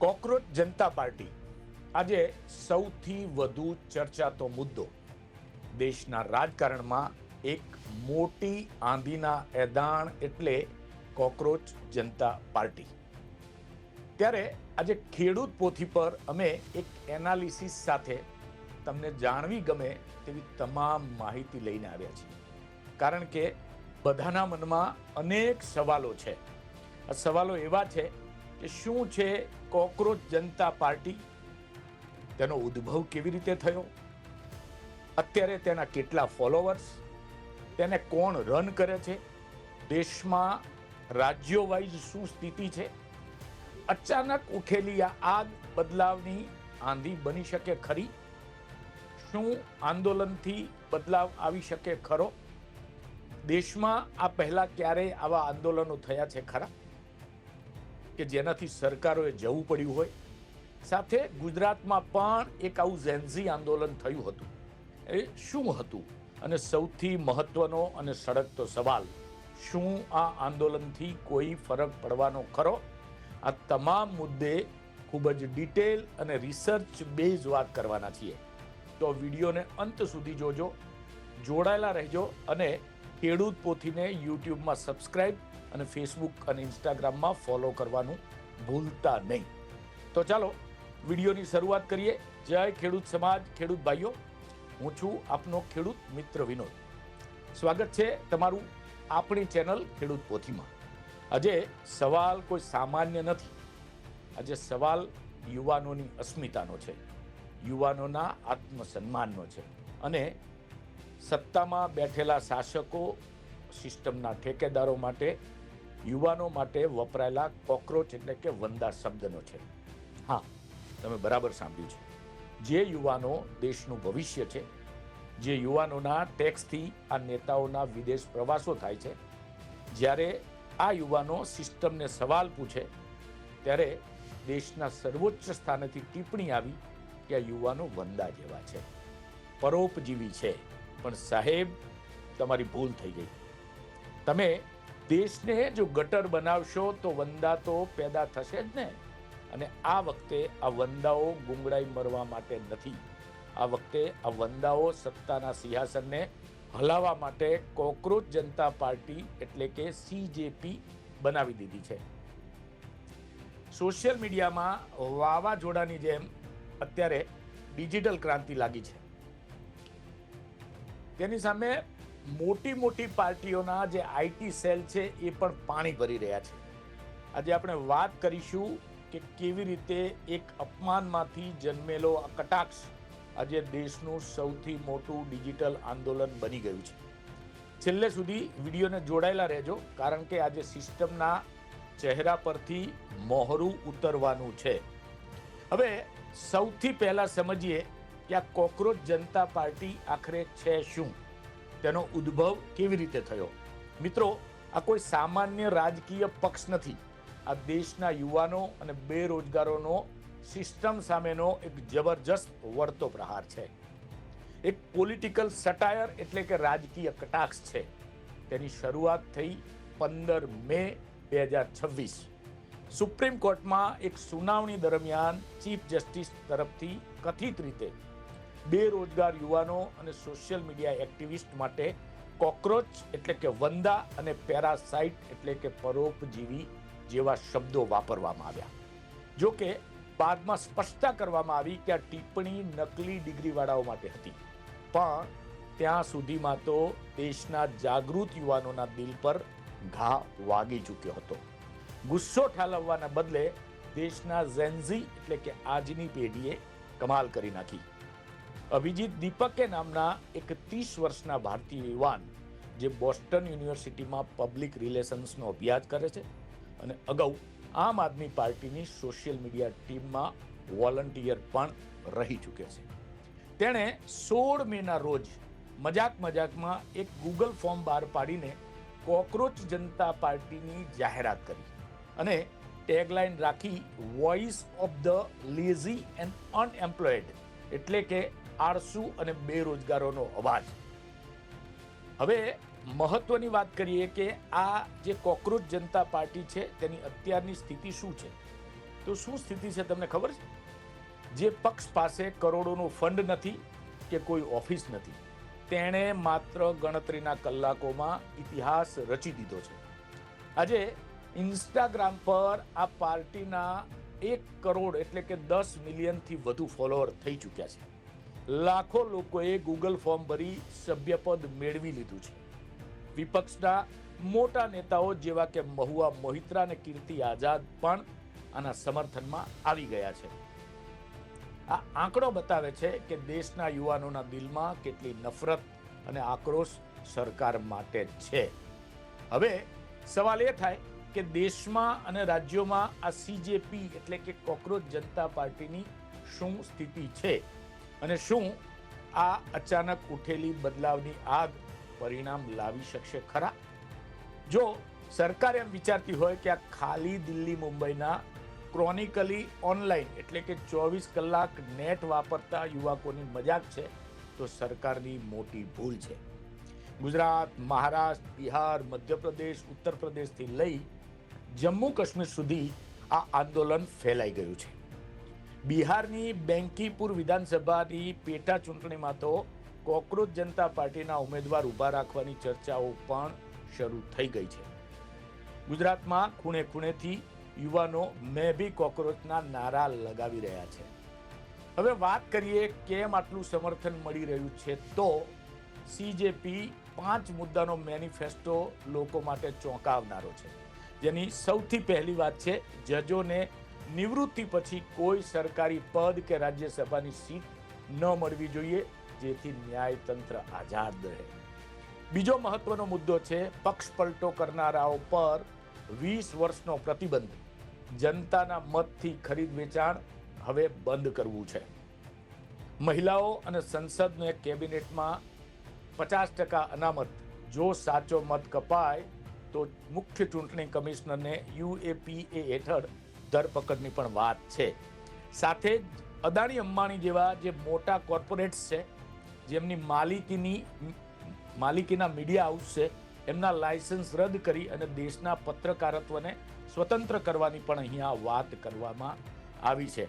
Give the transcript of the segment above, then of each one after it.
Cockroach જનતા party આજે સૌથી વધુ ચર્ચાતો મુદ્દો દેશના રાજકારણમાં એક મોટી આંધીના એદાણ એટલે કોકરોચ જનતા પાર્ટી. ત્યારે આજે ખેડૂત પોથી પર અમે એક એનાલિસિસ સાથે તમને જાણવી ગમે તેવી તમામ માહિતી લઈને આવ્યા છીએ, કારણ કે બધાના મનમાં અનેક સવાલો છે. આ સવાલો એવા છે કે શું છે કોકરોચ જનતા પાર્ટી, તેનો ઉદ્ભવ કેવી રીતે થયો, અત્યારે તેના કેટલા ફોલોવર્સ, તેને કોણ રન કરે છે, દેશમાં રાજ્યો વાઇઝ શું સ્થિતિ છે, અચાનક ઉઠેલી આ આગ બદલાવની આંધી બની શકે ખરી, શું આંદોલનથી બદલાવ આવી શકે ખરો, દેશમાં આ પહેલા ક્યારેય આવા આંદોલનો થયા છે ખરા કે જેનાથી સરકારોએ જવું પડ્યું હોય. સાથે ગુજરાતમાં પણ એક આવું ઝેન્ઝી આંદોલન થયું હતું, એ શું હતું? અને સૌથી મહત્વનો અને સળગતો સવાલ, શું આ આંદોલનથી કોઈ ફરક પડવાનો ખરો? આ તમામ મુદ્દે ખૂબ જ ડિટેલ અને રિસર્ચ બેઝ વાત કરવાના છીએ. તો વિડીયોને અંત સુધી જોજો, જોડાયેલા રહેજો અને ખેડૂત પોથીને યુટ્યુબમાં સબસ્ક્રાઇબ અને ફેસબુક અને ઇન્સ્ટાગ્રામમાં ફોલો કરવાનું ભૂલતા નહીં. તો ચાલો વિડીયોની શરૂઆત કરીએ. જય ખેડૂત સમાજ, ખેડૂત ભાઈઓ, હું છું આપનો ખેડૂત મિત્ર વિનોદ. સ્વાગત છે તમારું આપણી ચેનલ ખેડૂત પોથીમાં. આજે સવાલ કોઈ સામાન્ય નથી. આજે સવાલ યુવાનોની અસ્મિતાનો છે, યુવાનોના આત્મસન્માનનો છે અને સત્તામાં બેઠેલા શાસકો, સિસ્ટમના ઠેકેદારો માટે, યુવાનો માટે વપરાયેલા કોકરોચ એટલે કે વંદા શબ્દનો છે. હા, તમે બરાબર સાંભળ્યું છે. જે યુવાનો દેશનું ભવિષ્ય છે, જે યુવાનોના ટેક્સથી આ નેતાઓના વિદેશ પ્રવાસો થાય છે, જ્યારે આ યુવાનો સિસ્ટમને સવાલ પૂછે ત્યારે દેશના સર્વોચ્ચ સ્થાનેથી ટિપ્પણી આવી કે આ યુવાનો વંદા જેવા છે, પરોપજીવી છે. પણ સાહેબ, તમારી ભૂલ થઈ ગઈ. તમે દેશને જો ગટર બનાવશો તો વંદા તો પેદા થશે જ ને. અને આ વખતે આ વંદાઓ ગુંગળાઈ મરવા માટે નથી. આ વખતે આ વંદાઓ સત્તાના સિંહાસનને હલાવવા માટે કોકરોચ જનતા પાર્ટી એટલે કે CJP બનાવી દીધી છે. સોશિયલ મીડિયામાં વાવાઝોડાની જેમ અત્યારે ડિજિટલ ક્રાંતિ લાગી છે. તેની સામે મોટી મોટી પાર્ટીઓના જે IT સેલ છે એ પણ પાણી ભરી રહ્યા છે. આજે આપણે વાત કરીશું કે કેવી રીતે એક અપમાનમાંથી જન્મેલો આ કટાક્ષ આજે દેશનું સૌથી મોટું ડિજિટલ આંદોલન બની ગયું છે. છેલ્લે સુધી વિડીયોને જોડાયેલા રહેજો, કારણ કે આજે સિસ્ટમના ચહેરા પરથી મોહરું ઉતરવાનું છે. હવે સૌથી પહેલા સમજીએ કે આ કોકરોચ જનતા પાર્ટી આખરે છે શું, તેનો ઉદ્ભવ કેવી રીતે થયો. મિત્રો, આ કોઈ સામાન્ય રાજકીય પક્ષ નથી. આ દેશના યુવાનો અને બેરોજગારોનો સિસ્ટમ સામેનો એક જબરજસ્ત વળતો પ્રહાર છે. એક પોલિટિકલ સટાયર એટલે કે રાજકીય કટાક્ષ છે. તેની શરૂઆત થઈ 15 મે 2026. સુપ્રીમ કોર્ટમાં એક સુનાવણી દરમિયાન ચીફ જસ્ટિસ તરફથી કથિત રીતે બેરોજગાર યુવાનો અને સોશિયલ મીડિયા એક્ટિવિસ્ટ માટે કોકરોચ એટલે કે વંદા અને પેરાસાઇટ એટલે કે પરોપજીવી જેવા શબ્દો વાપરવામાં આવ્યા. જો કે બાદમાં સ્પષ્ટતા કરવામાં આવી કે આ ટિપ્પણી નકલી ડિગ્રીવાળાઓ માટે હતી, પણ ત્યાં સુધીમાં તો દેશના જાગૃત યુવાનોના દિલ પર ઘા વાગી ચૂક્યો હતો. ગુસ્સો ઠાલવવાના બદલે દેશના ઝેન્ઝી એટલે કે આજની પેઢીએ કમાલ કરી નાખી. અભિજીત દીપકે નામના એક 30 વર્ષના ભારતીય યુવાન જે બોસ્ટન યુનિવર્સિટીમાં પબ્લિક રિલેશન્સનો અભ્યાસ કરે છે અને અગાઉ આમ આદમી પાર્ટીની સોશિયલ મીડિયા ટીમમાં વોલન્ટિયર પણ રહી ચૂક્યો છે. તેણે 16 મેના રોજ મજાકમાં એક ગૂગલ ફોર્મ બહાર પાડીને કોકરોચ જનતા પાર્ટીની જાહેરાત કરી અને tagline rakhi voice of the lazy and unemployed એટલે કે આળસુ અને બેરોજગારોનો અવાજ. હવે મહત્વની વાત કરીએ કે આ જે કોકરોચ જનતા પાર્ટી છે તેની અત્યારની સ્થિતિ શું છે. તો શું સ્થિતિ છે તમને ખબર છે? જે પક્ષ પાસે કરોડોનું ફંડ નથી કે કોઈ ઓફિસ નથી, તેણે માત્ર ગણતરીના કલાકોમાં ઇતિહાસ રચી દીધો છે. આજે ઇન્સ્ટાગ્રામ પર આ પાર્ટીના 1 કરોડ એટલે કે 10 મિલિયનથી વધુ ફોલોઅર થઈ ચૂક્યા છે. લાખો લોકોએ ગૂગલ ફોર્મ ભરી સભ્યપદ મેળવી લીધું છે. વિપક્ષના મોટા નેતાઓ જેવા કે મહુઆ મોહિત્રા અને કીર્તિ આઝાદ પણ આના સમર્થનમાં આવી ગયા છે. આ આંકડો બતાવે છે કે દેશના યુવાનોના દિલમાં કેટલી નફરત અને આક્રોશ સરકાર માટે છે. હવે સવાલ એ થાય કે દેશમાં અને રાજ્યોમાં આ સીજેપી એટલે કે કોકરોચ જનતા પાર્ટીની શું સ્થિતિ છે અને શું આ અચાનક ઉઠેલી બદલાવની આગ પરિણામ લાવી શકશે ખરા? જો સરકાર એમ વિચારતી હોય કે આ ખાલી દિલ્હી મુંબઈના ક્રોનિકલી ઓનલાઈન એટલે કે 24 કલાક નેટ વાપરતા યુવકોની મજાક છે, તો સરકારની મોટી ભૂલ છે. ગુજરાત, મહારાષ્ટ્ર, બિહાર, મધ્યપ્રદેશ, ઉત્તર પ્રદેશથી લઈ જમ્મુ કાશ્મીર સુધી આ આંદોલન ફેલાઈ ગયું છે. બિહારની બેંકીપુર વિધાનસભાની પેટા ચૂંટણીમાં તો કોકરોચ જનતા પાર્ટીના ઉમેદવાર ઊભા રાખવાની ચર્ચાઓ પણ શરૂ થઈ ગઈ છે. ગુજરાતમાં ખૂણે ખૂણેથી યુવાનો મેં ભી કોકરોચના નારા લગાવી રહ્યા છે. હવે વાત કરીએ કેમ આટલું સમર્થન મળી રહ્યું છે, તો સીજેપી 5 મુદ્દાનો મેનિફેસ્ટો લોકો માટે ચોંકાવનારો છે. જેની સૌથી પહેલી વાત છે, જજોને નિવૃત્તિ પછી કોઈ સરકારી પદ કે રાજ્યસભાની સીટ ન મળવી જોઈએ, જેથી ન્યાયતંત્ર આઝાદ રહે. બીજો મહત્વનો મુદ્દો છે પક્ષ પલટો કરનારાઓ પર 20 વર્ષનો પ્રતિબંધ. જનતાના મતથી ખરીદ વેચાણ હવે બંધ કરવું છે. મહિલાઓ અને સંસદને કેબિનેટમાં 50% અનામત. જો સાચો મત કપાય તો મુખ્ય ચૂંટણી કમિશનરને UAPA હેઠળ ધરપકડની પણ વાત છે. સાથે જ અદાણી અંબાણી જેવા જે મોટા કોર્પોરેટ્સ છે, જેમની માલિકીના મીડિયા હાઉસ છે, એમના લાયસન્સ રદ કરી અને દેશના પત્રકારત્વને સ્વતંત્ર કરવાની પણ અહીંયા વાત કરવામાં આવી છે.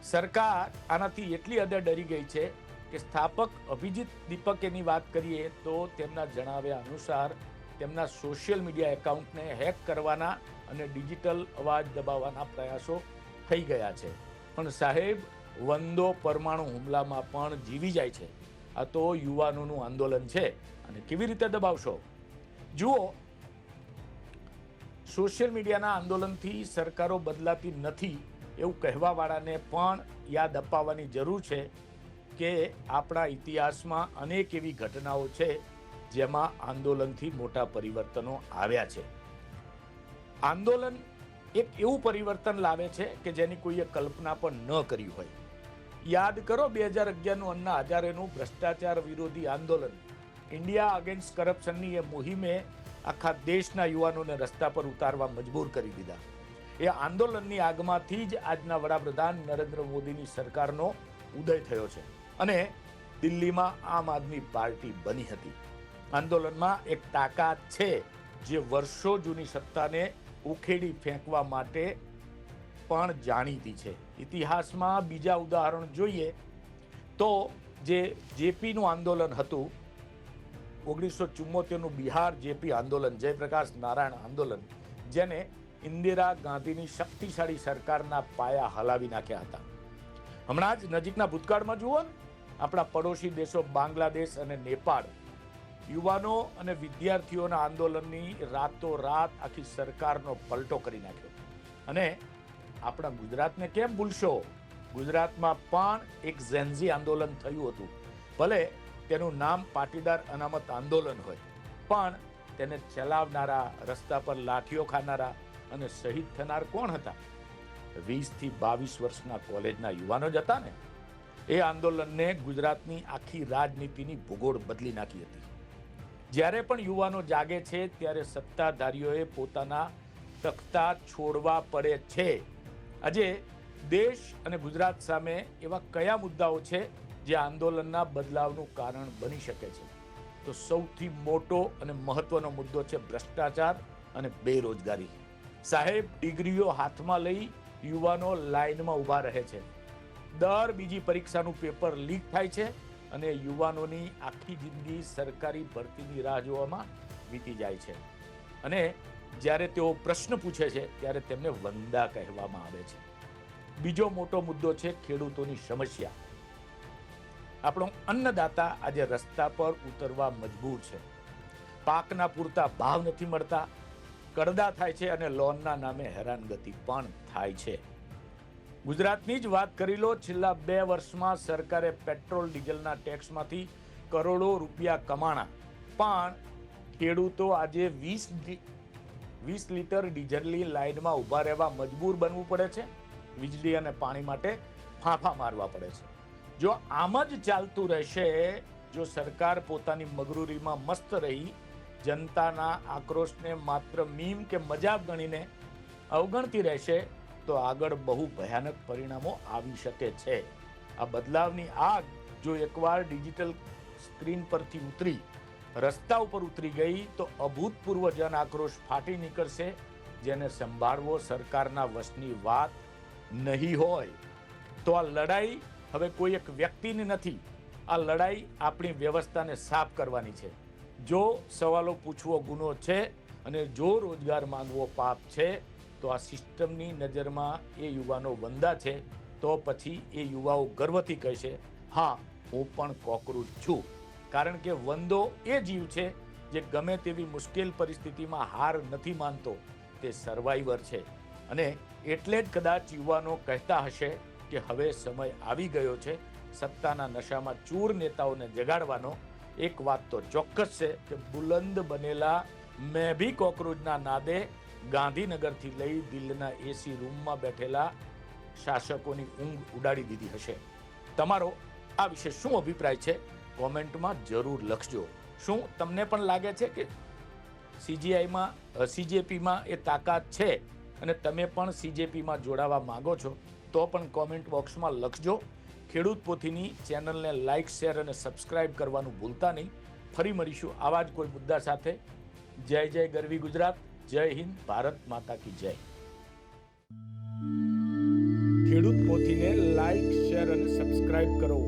સરકાર આનાથી એટલી હદે ડરી ગઈ છે કે સ્થાપક અભિજીત દીપકેની વાત કરીએ તો તેમના જણાવ્યા અનુસાર તેમના સોશિયલ મીડિયા એકાઉન્ટને હેક કરવાના અને ડિજિટલ અવાજ દબાવવાના પ્રયાસો થઈ ગયા છે. પણ સાહેબ, વંદો પરમાણુ હુમલામાં પણ જીવી જાય છે. આ તો યુવાનોનું આંદોલન છે અને કેવી રીતે દબાવશો? જુઓ, સોશિયલ મીડિયાના આંદોલનથી સરકારો બદલાતી નથી એવું કહેવાવાળાને પણ યાદ અપાવવાની જરૂર છે કે આપણા ઇતિહાસમાં અનેક એવી ઘટનાઓ છે જેમાં આંદોલનથી મોટા પરિવર્તનો આવ્યા છે. આંદોલન એક એવું પરિવર્તન લાવે છે કે જેની કોઈએ કલ્પના પણ ન કરી હોય. યાદ કરો 2011નું અન્ના હઝારેનું ભ્રષ્ટાચાર વિરોધી આંદોલન. ઇન્ડિયા અગેન્સ્ટ કરપ્શનની એ મુહિમે આખા દેશના યુવાનોને રસ્તા પર ઉતારવા મજબૂર કરી દીધા. એ આંદોલનની આગમાંથી જ આજના વડાપ્રધાન નરેન્દ્ર મોદીની સરકારનો ઉદય થયો છે અને દિલ્હીમાં આમ આદમી પાર્ટી બની હતી. આંદોલનમાં એક તાકાત છે જે વર્ષો જૂની સત્તાને ઉખેડી ફેંકવા માટે પણ જાણીતી છે. ઇતિહાસમાં બીજા ઉદાહરણ જોઈએ તો જે જેપીનું આંદોલન હતું, 1974નું બિહાર જેપી આંદોલન, જયપ્રકાશ નારાયણ આંદોલન, જેને ઇન્દિરા ગાંધીની શક્તિશાળી સરકારના પાયા હલાવી નાખ્યા હતા. હમણાં જ નજીકના ભૂતકાળમાં જુઓ ને, આપણા પડોશી દેશો બાંગ્લાદેશ અને નેપાળ યુવાનો અને વિદ્યાર્થીઓના આંદોલનની રાતોરાત આખી સરકારનો પલટો કરી નાખ્યો. અને આપણા ગુજરાતને કેમ ભૂલશો? ગુજરાતમાં પણ એક ઝેન્ઝી આંદોલન થયું હતું. ભલે તેનું નામ પાટીદાર અનામત આંદોલન હોય, પણ તેને ચલાવનારા, રસ્તા પર લાઠીઓ ખાનારા અને શહીદ થનાર કોણ હતા? 20 થી 22 વર્ષના કોલેજના યુવાનો જ હતા ને. એ આંદોલનને ગુજરાતની આખી રાજનીતિની ભૂગોળ બદલી નાખી હતી. જ્યારે પણ યુવાનો જાગે છે ત્યારે સત્તાધારીઓએ પોતાના તખ્તા છોડવા પડે છે. આજે દેશ અને ગુજરાત સામે એવા કયા મુદ્દાઓ છે જે આંદોલનના બદલાવનું કારણ બની શકે છે? તો સૌથી મોટો અને મહત્વનો મુદ્દો છે ભ્રષ્ટાચાર અને બેરોજગારી. સાહેબ, ડિગ્રીઓ હાથમાં લઈ યુવાનો લાઈનમાં ઊભા રહે છે. દર બીજી પરીક્ષાનું પેપર લીક થાય છે અને યુવાનોની આખી જિંદગી સરકારી ભરતીની રાહ જોવામાં વીતી જાય છે. અને જ્યારે તેઓ પ્રશ્ન પૂછે છે ત્યારે તેમને વંદા કહેવામાં આવે છે. બીજો મોટો મુદ્દો છે ખેડૂતોની સમસ્યા. આપણો અન્નદાતા આજે રસ્તા પર ઉતરવા મજબૂર છે. પાકના પૂરતા ભાવ નથી મળતા, કડદા થાય છે અને લોનના નામે હેરાનગતિ પણ થાય છે. ગુજરાતની જ વાત કરી લો. છેલ્લા 2 વર્ષમાં સરકારે પેટ્રોલ ડીઝલના ટેક્સમાંથી કરોડો રૂપિયા કમાણા, પણ ખેડૂતો આજે 20 લીટર ડીઝલની લાઈનમાં ઊભા રહેવા મજબૂર બનવું પડે છે. વીજળી અને પાણી માટે ફાંફા મારવા પડે છે. જો આમ જ ચાલતું રહેશે, જો સરકાર પોતાની મગરૂરીમાં મસ્ત રહી જનતાના આક્રોશને માત્ર મીમ કે મજાક ગણીને અવગણતી રહેશે, તો આગળ બહુ ભયાનક પરિણામો આવી શકે છે. આ બદલાવની આગ જો એકવાર ડિજિટલ સ્ક્રીન પરથી ઉતરી રસ્તા ઉપર ઉતરી ગઈ તો અભૂતપૂર્વ જન આક્રોશ ફાટી નીકળશે, જેને સંભાળવો સરકારના વશની વાત નહીં હોય. તો આ લડાઈ હવે કોઈ એક વ્યક્તિની નથી, આ લડાઈ આપણી વ્યવસ્થાને સાફ કરવાની છે. જો સવાલો પૂછવો ગુનો છે અને જો રોજગાર માંગવો પાપ છે, તો આ સિસ્ટમની નજરમાં એ યુવાનો વંદા છે. તો પછી એ યુવાઓ ગર્વથી કહેશે, હા, હું પણ કોકરૂચ છું. કારણ કે વંદો એ જીવ છે જે ગમે તેવી મુશ્કેલ પરિસ્થિતિમાં હાર નથી માનતો, તે સર્વાઈવર છે. અને એટલે જ કદાચ યુવાનો કહેતા હશે કે હવે સમય આવી ગયો છે સત્તાના નશામાં ચૂર નેતાઓને જગાડવાનો. એક વાત તો ચોક્કસ છે કે બુલંદ બનેલા મેં ભી કોકરોચના નાદે ગાંધીનગરથી લઈ દિલ્હીના એસી રૂમમાં બેઠેલા શાસકોની ઊંઘ ઉડાડી દીધી હશે. તમારો આ વિશે શું અભિપ્રાય છે? કોમેન્ટમાં જરૂર લખજો. શું તમને પણ લાગે છે કે સીજેપીમાં એ તાકાત છે અને તમે પણ સીજેપીમાં જોડાવા માંગો છો? તો પણ કોમેન્ટ બોક્સમાં લખજો. ખેડૂત પોથીની ચેનલને લાઇક, શેર અને સબસ્ક્રાઇબ કરવાનું ભૂલતા નહીં. ફરી મળીશું આવા જ કોઈ મુદ્દા સાથે. જય જય ગરવી ગુજરાત, જય હિન્દ, ભારત માતા કી જય. ખેડૂત પોથીને લાઇક, શેર અને સબસ્ક્રાઇબ કરો.